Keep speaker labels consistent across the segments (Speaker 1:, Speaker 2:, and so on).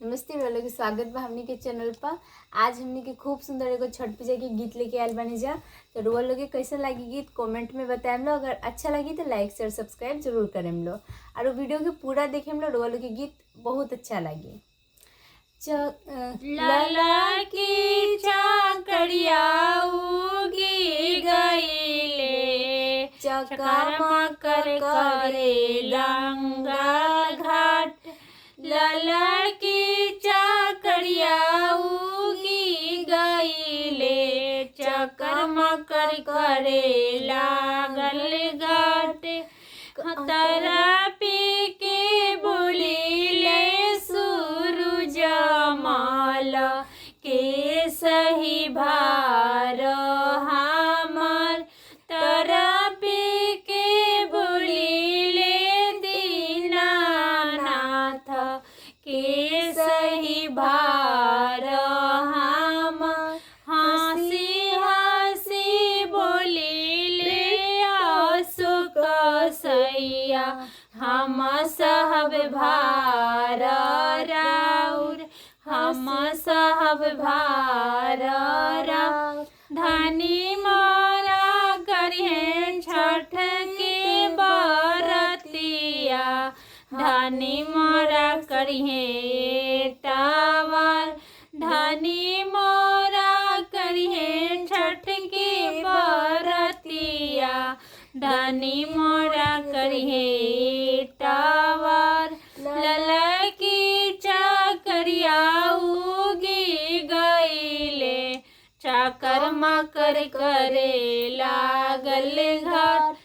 Speaker 1: नमस्ते वालों के स्वागत बा हमनी के चैनल पर। आज हमनी के खूब सुंदर एगो छठ पूजा के गीत लेके आयल बानी जा। तो रुआ लोग के कैसा लगी गीत कमेंट में बताएम लो। अगर अच्छा लगी तो लाइक शेयर सब्सक्राइब जरूर करेम लो और वीडियो के पूरा देखेम लो। रुआ लोग के गीत बहुत अच्छा लगी।
Speaker 2: लाला की चाकरिया उगी गईले चकमक करे लंगा घाट। लाला की चाकरिया उगी गईले चकमक करे लागल घाट। खतरा पी के बोलीले सूरज माल के सही भार हमर। तरा पी के बोलीले दीनानाथ के सही भार हमर। हंसी हंसी बोलीले अशोक सैया हम सब भार राउर। हम सब भार राउर। धनी मोरा करिहे छठ के बरतिया। धनी मोरा करिहे टावर। धनी मोरा करिहे छठ के बरतिया। धनी मोरा करिहे टावर। लाला की चाकरिया उगी गईले चाकर मकर करे लागल घाट।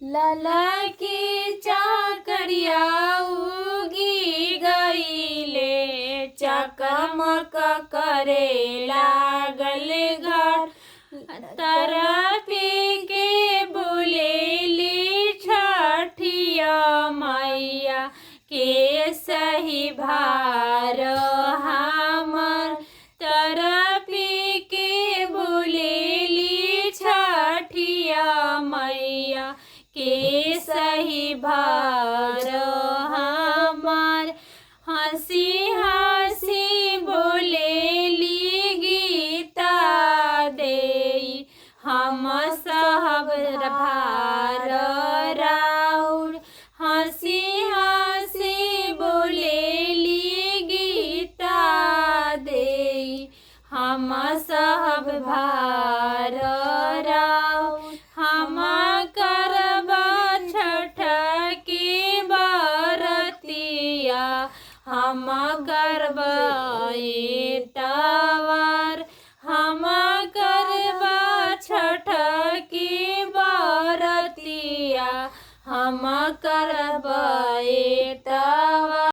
Speaker 2: लाला की चाकरिया उगी गईले चकमक करे लागल घाट। तरा पी के बोलेली छठिया मैया के सही भार हमर। तरा पी के बोलेली छठिया मैया के सही भार हमर। हंसी हंसी बोलेली गीता दे हम सब भार राउर। हंसी हंसी बोलेली गीता दे हम सब भार राउर। हम करबा छठ की बरतिया। हम करबा टावर। हम करबा छठ की बरतिया। हम करबा टावर।